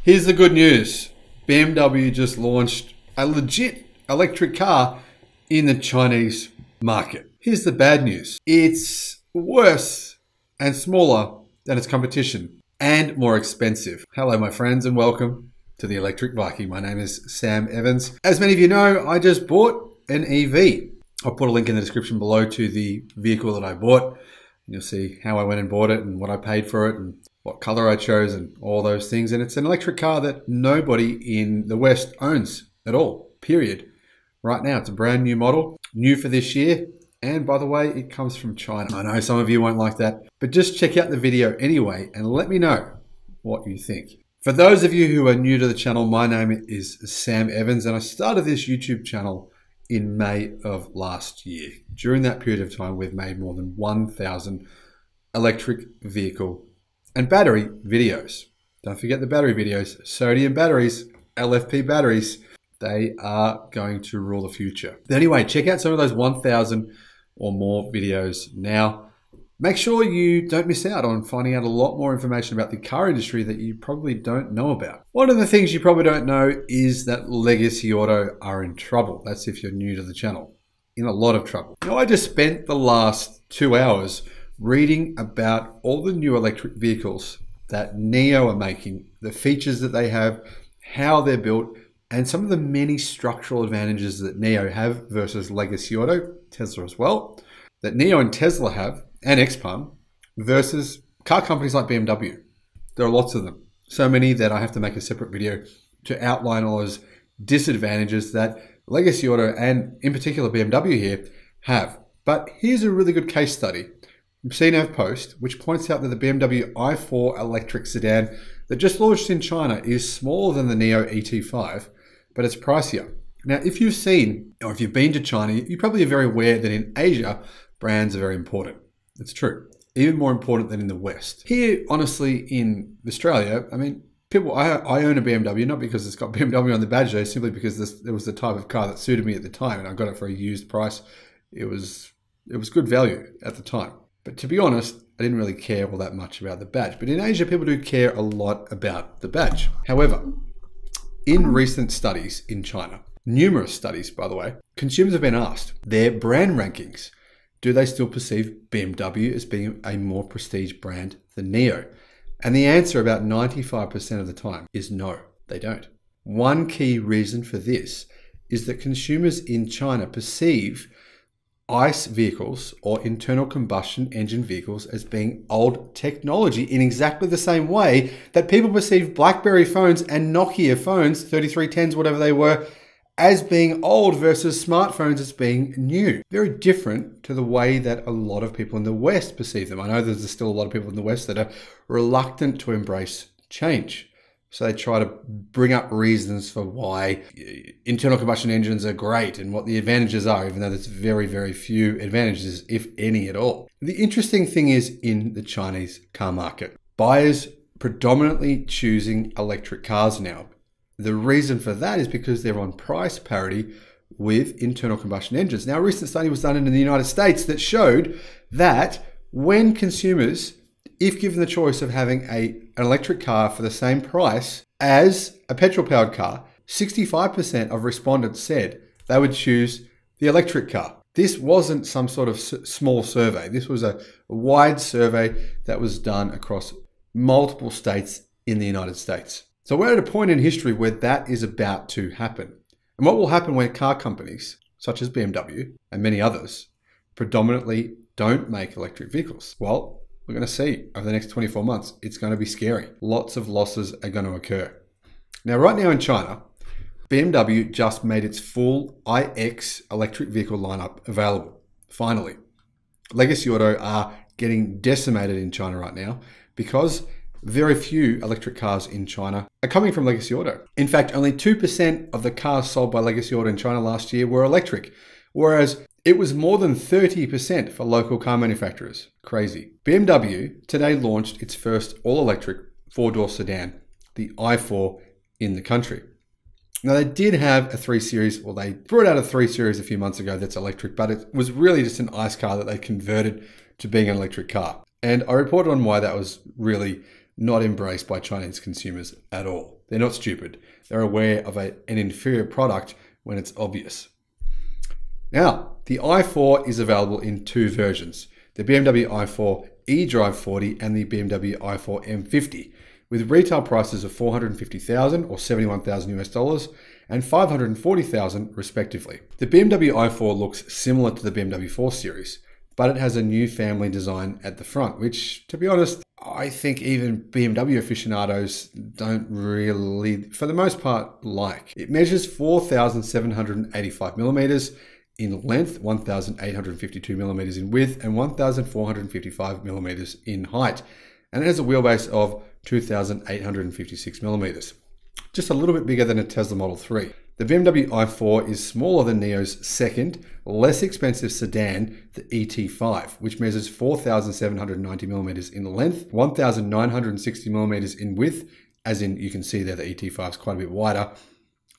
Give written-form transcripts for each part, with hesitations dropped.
Here's the good news. BMW just launched a legit electric car in the Chinese market. Here's the bad news. It's worse and smaller than its competition and more expensive. Hello, my friends, and welcome to the Electric Viking. My name is Sam Evans. As many of you know, I just bought an EV. I'll put a link in the description below to the vehicle that I bought. You'll see how I went and bought it and what I paid for it and what color I chose and all those things. And it's an electric car that nobody in the West owns at all, period. Right now, it's a brand new model, new for this year. And by the way, it comes from China. I know some of you won't like that, but just check out the video anyway and let me know what you think. For those of you who are new to the channel, my name is Sam Evans and I started this YouTube channel in May of last year. During that period of time, we've made more than 1,000 electric vehicle and battery videos. Don't forget the battery videos. Sodium batteries, LFP batteries, they are going to rule the future. Anyway, check out some of those 1,000 or more videos now. Make sure you don't miss out on finding out a lot more information about the car industry that you probably don't know about. One of the things you probably don't know is that Legacy Auto are in trouble. That's if you're new to the channel. In a lot of trouble. Now, I just spent the last 2 hours reading about all the new electric vehicles that NIO are making, the features that they have, how they're built, and some of the many structural advantages that NIO have versus Legacy Auto, Tesla as well, that NIO and Tesla have, and Xpeng, versus car companies like BMW. There are lots of them. So many that I have to make a separate video to outline all those disadvantages that Legacy Auto and in particular BMW here have. But here's a really good case study from CNAV Post, which points out that the BMW i4 electric sedan that just launched in China is smaller than the NIO ET5, but it's pricier. Now, if you've seen, or if you've been to China, you probably are very aware that in Asia, brands are very important. It's true. Even more important than in the West. Here, honestly, in Australia, I mean, I own a BMW, not because it's got BMW on the badge, though, simply because there was the type of car that suited me at the time, and I got it for a used price. It was good value at the time. But to be honest, I didn't really care all that much about the badge. But in Asia, people do care a lot about the badge. However, in recent studies in China, numerous studies, by the way, consumers have been asked their brand rankings. Do they still perceive BMW as being a more prestige brand than NIO? And the answer about 95% of the time is no, they don't. One key reason for this is that consumers in China perceive ICE vehicles or internal combustion engine vehicles as being old technology in exactly the same way that people perceive BlackBerry phones and Nokia phones, 3310s, whatever they were, as being old versus smartphones as being new. Very different to the way that a lot of people in the West perceive them. I know there's still a lot of people in the West that are reluctant to embrace change. So they try to bring up reasons for why internal combustion engines are great and what the advantages are, even though there's very, very few advantages, if any at all. The interesting thing is in the Chinese car market, buyers predominantly choosing electric cars now. The reason for that is because they're on price parity with internal combustion engines. Now, a recent study was done in the United States that showed that when consumers, if given the choice of having an electric car for the same price as a petrol-powered car, 65% of respondents said they would choose the electric car. This wasn't some sort of small survey. This was a wide survey that was done across multiple states in the United States. So we're at a point in history where that is about to happen. And what will happen when car companies, such as BMW and many others, predominantly don't make electric vehicles? Well, we're going to see over the next 24 months. It's going to be scary. Lots of losses are going to occur. Now, right now in China, BMW just made its full iX electric vehicle lineup available. Finally, Legacy Auto are getting decimated in China right now because very few electric cars in China are coming from Legacy Auto. In fact, only 2% of the cars sold by Legacy Auto in China last year were electric, whereas it was more than 30% for local car manufacturers. Crazy. BMW today launched its first all-electric four-door sedan, the i4, in the country. Now, they did have a 3 Series, or they brought out a 3 Series a few months ago that's electric, but it was really just an ICE car that they converted to being an electric car. And I reported on why that was really not embraced by Chinese consumers at all. They're not stupid. They're aware of an inferior product when it's obvious. Now, the i4 is available in two versions, the BMW i4 eDrive 40 and the BMW i4 M50, with retail prices of $450,000 or $71,000 US and $540,000 respectively. The BMW i4 looks similar to the BMW 4 Series, but it has a new family design at the front, which, to be honest, I think even BMW aficionados don't really, for the most part, like. It measures 4,785 millimeters in length, 1,852 millimeters in width, and 1,455 millimeters in height. And it has a wheelbase of 2,856 millimeters, just a little bit bigger than a Tesla Model 3. The BMW i4 is smaller than NIO's second, less expensive sedan, the ET5, which measures 4,790 millimeters in length, 1,960 millimeters in width, as in you can see there the ET5 is quite a bit wider,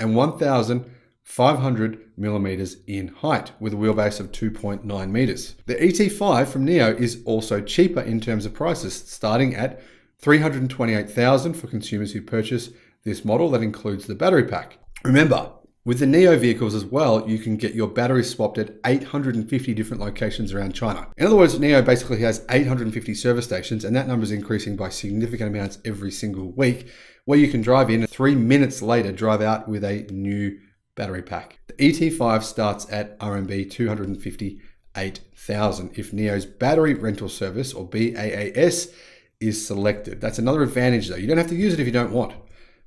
and 1,500 millimeters in height with a wheelbase of 2.9 meters. The ET5 from NIO is also cheaper in terms of prices, starting at $328,000 for consumers who purchase this model that includes the battery pack. Remember, with the NIO vehicles as well, you can get your batteries swapped at 850 different locations around China. In other words, NIO basically has 850 service stations, and that number is increasing by significant amounts every single week, where you can drive in and 3 minutes later drive out with a new battery pack. The ET5 starts at RMB 258,000 if NIO's battery rental service, or BAAS, is selected. That's another advantage though. You don't have to use it if you don't want.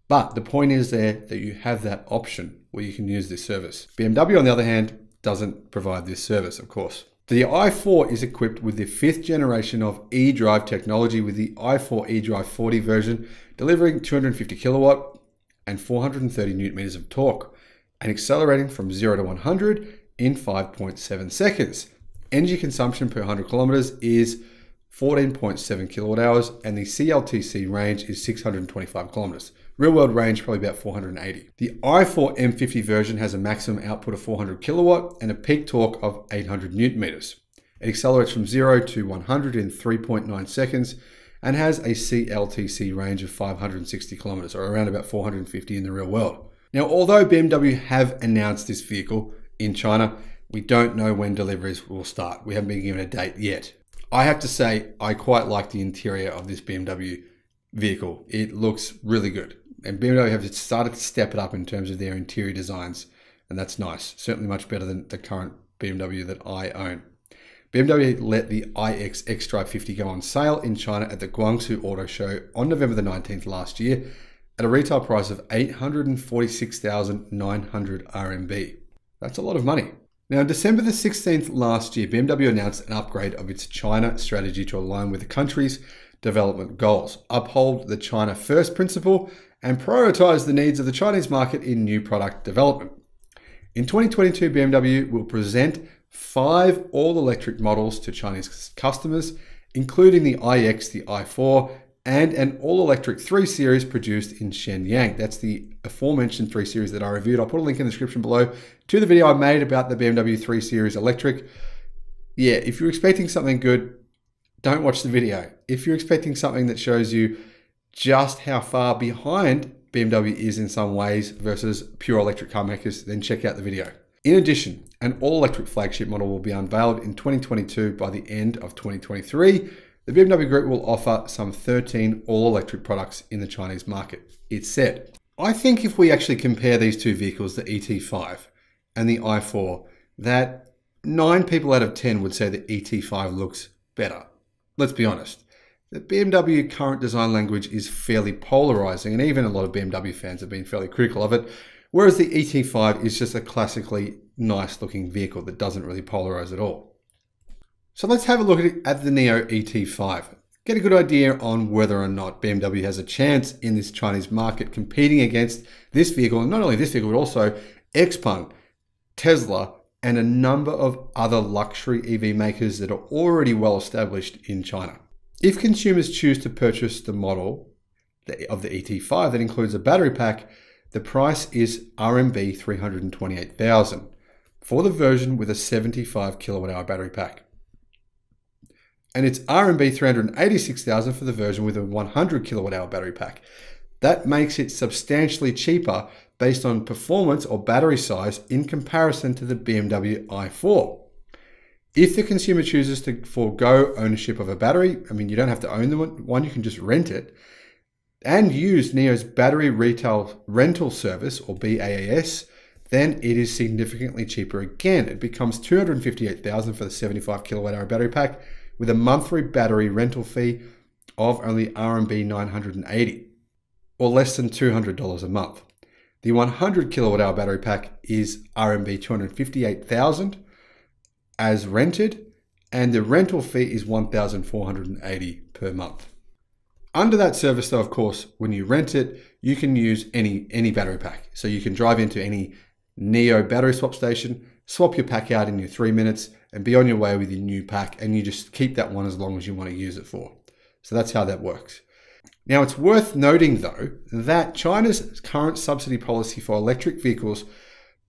But the point is there that you have that option where you can use this service. BMW, on the other hand, doesn't provide this service, of course. The i4 is equipped with the 5th generation of eDrive technology, with the i4 eDrive 40 version delivering 250 kilowatt and 430 newton meters of torque, and accelerating from 0 to 100 in 5.7 seconds. Energy consumption per 100 kilometers is 14.7 kilowatt hours, and the CLTC range is 625 kilometers. Real world range probably about 480. The i4 M50 version has a maximum output of 400 kilowatt and a peak torque of 800 newton meters. It accelerates from 0 to 100 in 3.9 seconds and has a CLTC range of 560 kilometers, or around about 450 in the real world. Now, although BMW have announced this vehicle in China, we don't know when deliveries will start. We haven't been given a date yet. I have to say, I quite like the interior of this BMW vehicle. It looks really good. And BMW have started to step it up in terms of their interior designs, and that's nice. Certainly much better than the current BMW that I own. BMW let the iX xDrive 50 go on sale in China at the Guangzhou Auto Show on November the 19th last year at a retail price of 846,900 RMB. That's a lot of money. Now, on December the 16th last year, BMW announced an upgrade of its China strategy to align with the country's development goals, uphold the China First principle, and prioritize the needs of the Chinese market in new product development. In 2022, BMW will present 5 all-electric models to Chinese customers, including the iX, the i4, and an all-electric 3 Series produced in Shenyang. That's the aforementioned 3 Series that I reviewed. I'll put a link in the description below to the video I made about the BMW 3 Series electric. Yeah, if you're expecting something good, don't watch the video. If you're expecting something that shows you just how far behind BMW is in some ways versus pure electric car makers, then check out the video. In addition, an all-electric flagship model will be unveiled in 2022. By the end of 2023, the BMW Group will offer some 13 all-electric products in the Chinese market, it's said. I think if we actually compare these two vehicles, the ET5 and the i4, that 9 people out of 10 would say the ET5 looks better. Let's be honest. The BMW current design language is fairly polarizing, and even a lot of BMW fans have been fairly critical of it, whereas the ET5 is just a classically nice looking vehicle that doesn't really polarize at all. So let's have a look at the NIO ET5. Get a good idea on whether or not BMW has a chance in this Chinese market competing against this vehicle, and not only this vehicle, but also Xpeng, Tesla, and a number of other luxury EV makers that are already well established in China. If consumers choose to purchase the model of the ET5 that includes a battery pack, the price is RMB 328,000 for the version with a 75 kilowatt hour battery pack. and it's RMB 386,000 for the version with a 100 kilowatt hour battery pack. That makes it substantially cheaper based on performance or battery size in comparison to the BMW i4. If the consumer chooses to forego ownership of a battery, I mean, you don't have to own the one, you can just rent it, and use NIO's battery retail rental service, or BAAS, then it is significantly cheaper again. It becomes 258,000 for the 75 kilowatt hour battery pack with a monthly battery rental fee of only RMB 980, or less than $200 a month. The 100 kilowatt hour battery pack is RMB 258,000 as rented, and the rental fee is 1,480 per month. Under that service though, of course, when you rent it, you can use any battery pack. So you can drive into any NIO battery swap station, swap your pack out in your 3 minutes, and be on your way with your new pack, and you just keep that one as long as you want to use it for. So that's how that works. Now, it's worth noting though that China's current subsidy policy for electric vehicles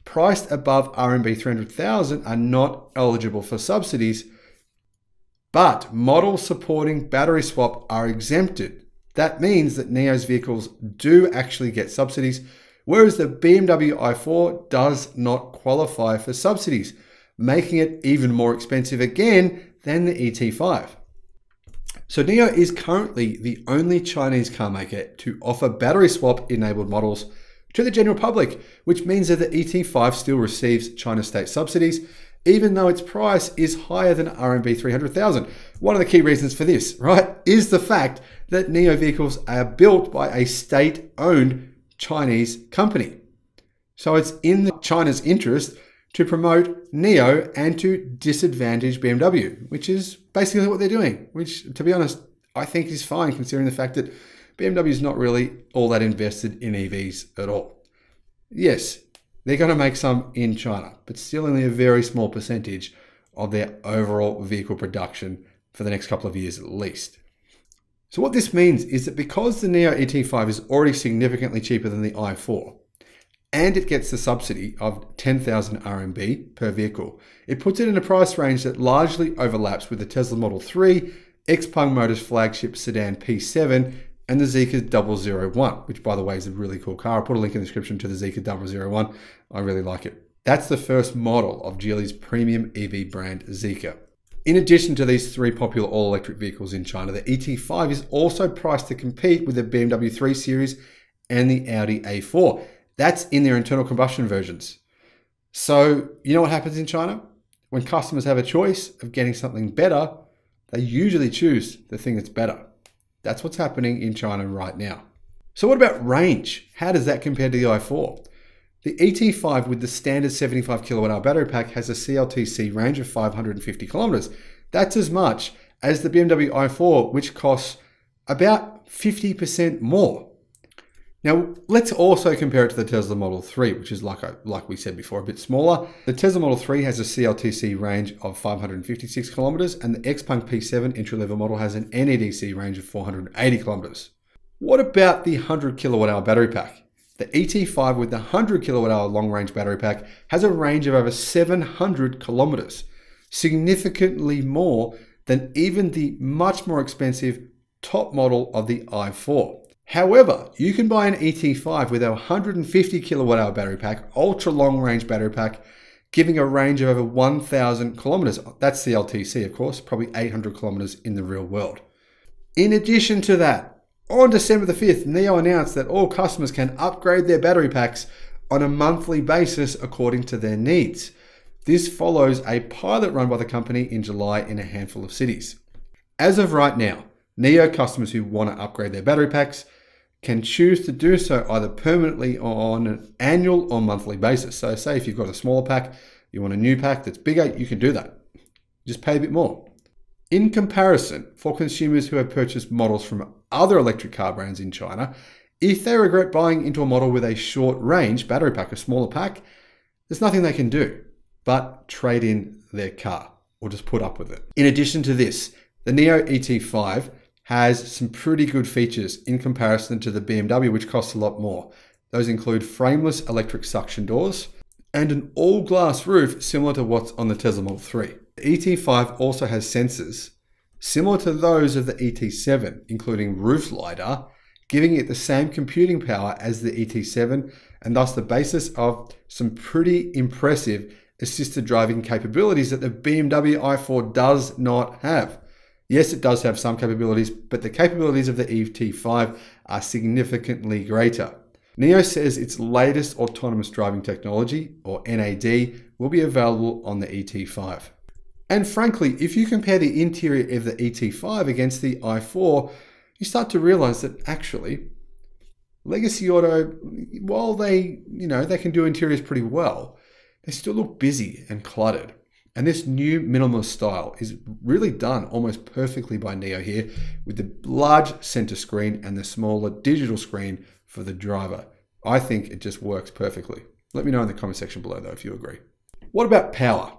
priced above RMB 300,000 are not eligible for subsidies, but models supporting battery swap are exempted. That means that NIO's vehicles do actually get subsidies, whereas the BMW i4 does not qualify for subsidies, making it even more expensive again than the ET5. So NIO is currently the only Chinese car maker to offer battery swap enabled models to the general public, which means that the ET5 still receives China state subsidies, even though its price is higher than RMB 300,000. One of the key reasons for this, right, is the fact that NIO vehicles are built by a state-owned Chinese company. So it's in China's interest to promote NIO and to disadvantage BMW, which is basically what they're doing, which, to be honest, I think is fine considering the fact that BMW is not really all that invested in EVs at all. Yes, they're going to make some in China, but still only a very small percentage of their overall vehicle production for the next couple of years at least. So what this means is that because the NIO ET5 is already significantly cheaper than the i4, and it gets the subsidy of 10,000 RMB per vehicle, it puts it in a price range that largely overlaps with the Tesla Model 3, Xpeng Motors flagship sedan P7, and the Zeekr 001, which by the way is a really cool car. I'll put a link in the description to the Zeekr 001. I really like it. That's the first model of Geely's premium EV brand Zeekr. In addition to these three popular all-electric vehicles in China, the ET5 is also priced to compete with the BMW 3 Series and the Audi A4. That's in their internal combustion versions. So you know what happens in China? When customers have a choice of getting something better, they usually choose the thing that's better. That's what's happening in China right now. So what about range? How does that compare to the i4? The ET5 with the standard 75 kilowatt hour battery pack has a CLTC range of 550 kilometers. That's as much as the BMW i4, which costs about 50% more. Now, let's also compare it to the Tesla Model 3, which is like we said before, a bit smaller. The Tesla Model 3 has a CLTC range of 556 kilometers, and the Xpeng P7 entry-level model has an NEDC range of 480 kilometers. What about the 100 kilowatt hour battery pack? The ET5 with the 100 kilowatt hour long-range battery pack has a range of over 700 kilometers, significantly more than even the much more expensive top model of the i4. However, you can buy an ET5 with a 150 kilowatt hour battery pack, ultra long range battery pack, giving a range of over 1,000 kilometers. That's the LTC, of course, probably 800 kilometers in the real world. In addition to that, on December the 5th, NIO announced that all customers can upgrade their battery packs on a monthly basis according to their needs. This follows a pilot run by the company in July in a handful of cities. As of right now, NIO customers who want to upgrade their battery packs can choose to do so either permanently or on an annual or monthly basis. So say if you've got a smaller pack, you want a new pack that's bigger, you can do that. Just pay a bit more. In comparison, for consumers who have purchased models from other electric car brands in China, if they regret buying into a model with a short range battery pack, a smaller pack, there's nothing they can do but trade in their car or just put up with it. In addition to this, the NIO ET5 has some pretty good features in comparison to the BMW, which costs a lot more. Those include frameless electric suction doors and an all-glass roof similar to what's on the Tesla Model 3. The ET5 also has sensors similar to those of the ET7, including roof lidar, giving it the same computing power as the ET7 and thus the basis of some pretty impressive assisted driving capabilities that the BMW i4 does not have. Yes, it does have some capabilities, but the capabilities of the ET5 are significantly greater. NIO says its latest autonomous driving technology, or NAD, will be available on the ET5. And frankly, if you compare the interior of the ET5 against the i4, you start to realize that actually, Legacy Auto, while they can do interiors pretty well, they still look busy and cluttered. And this new minimalist style is really done almost perfectly by NIO here, with the large center screen and the smaller digital screen for the driver. I think it just works perfectly. Let me know in the comment section below though if you agree. What about power?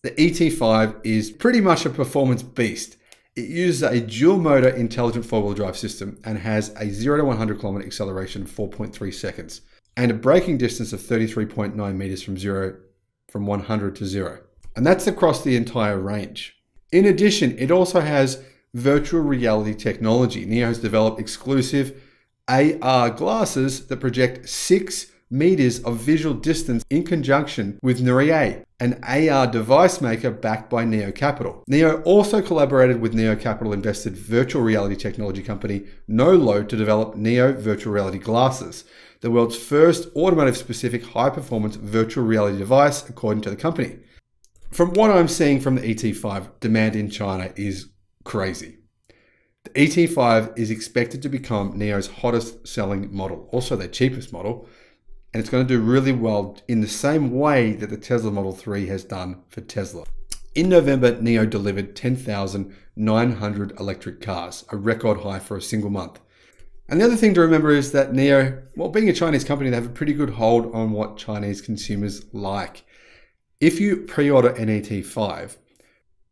The ET5 is pretty much a performance beast. It uses a dual motor intelligent four-wheel drive system and has a 0 to 100 kilometer acceleration of 4.3 seconds and a braking distance of 33.9 meters from 100 to 0. And that's across the entire range. In addition, it also has virtual reality technology. NIO has developed exclusive AR glasses that project 6 meters of visual distance in conjunction with Nio, an AR device maker backed by NIO Capital. NIO also collaborated with NIO Capital invested virtual reality technology company Nio to develop NIO virtual reality glasses, the world's first automotive-specific high-performance virtual reality device, according to the company. From what I'm seeing from the ET5, demand in China is crazy. The ET5 is expected to become NIO's hottest selling model, also their cheapest model, and it's going to do really well in the same way that the Tesla Model 3 has done for Tesla. In November, NIO delivered 10,900 electric cars, a record high for a single month. And the other thing to remember is that NIO, well, being a Chinese company, they have a pretty good hold on what Chinese consumers like. If you pre-order an ET5,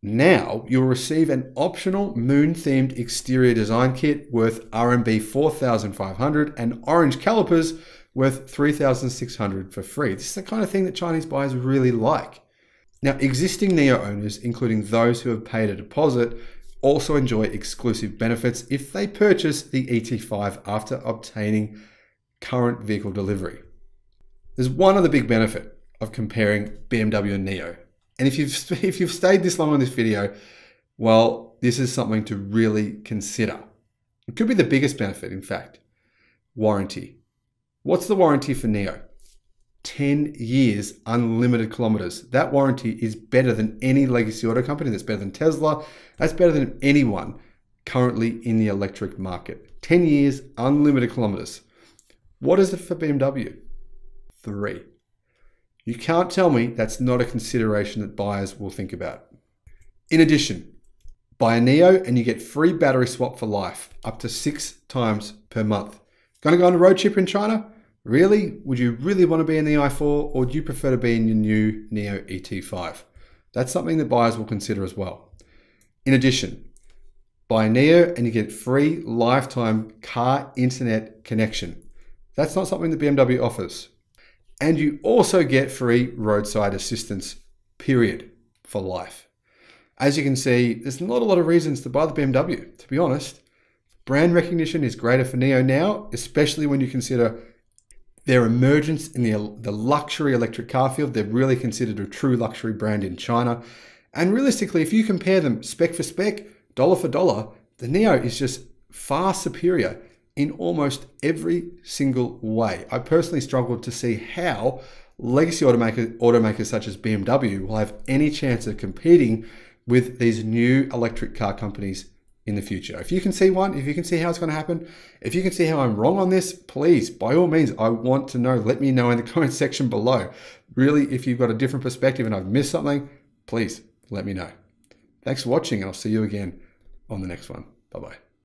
now you'll receive an optional moon-themed exterior design kit worth RMB 4,500 and orange calipers worth 3,600 for free. This is the kind of thing that Chinese buyers really like. Now, existing NIO owners, including those who have paid a deposit, also enjoy exclusive benefits if they purchase the ET5 after obtaining current vehicle delivery. There's one other big benefit of comparing BMW and NIO. And if you've stayed this long on this video, well, this is something to really consider. It could be the biggest benefit, in fact. Warranty. What's the warranty for NIO? 10 years, unlimited kilometers. That warranty is better than any legacy auto company. That's better than Tesla. That's better than anyone currently in the electric market. 10 years, unlimited kilometers. What is it for BMW? 3. You can't tell me that's not a consideration that buyers will think about. In addition, buy a NIO and you get free battery swap for life, up to 6 times per month. Going to go on a road trip in China? Really? Would you really want to be in the i4, or do you prefer to be in your new NIO ET5? That's something that buyers will consider as well. In addition, buy a NIO and you get free lifetime car internet connection. That's not something that BMW offers. And you also get free roadside assistance, period, for life. As you can see, there's not a lot of reasons to buy the BMW, to be honest. Brand recognition is greater for NIO now, especially when you consider their emergence in the luxury electric car field. They're really considered a true luxury brand in China. And realistically, if you compare them spec for spec, dollar for dollar, the NIO is just far superior in almost every single way. I personally struggled to see how legacy automakers such as BMW will have any chance of competing with these new electric car companies in the future. If you can see one, if you can see how it's going to happen, if you can see how I'm wrong on this, please, by all means, I want to know. Let me know in the comment section below. Really, if you've got a different perspective and I've missed something, please let me know. Thanks for watching, and I'll see you again on the next one. Bye-bye.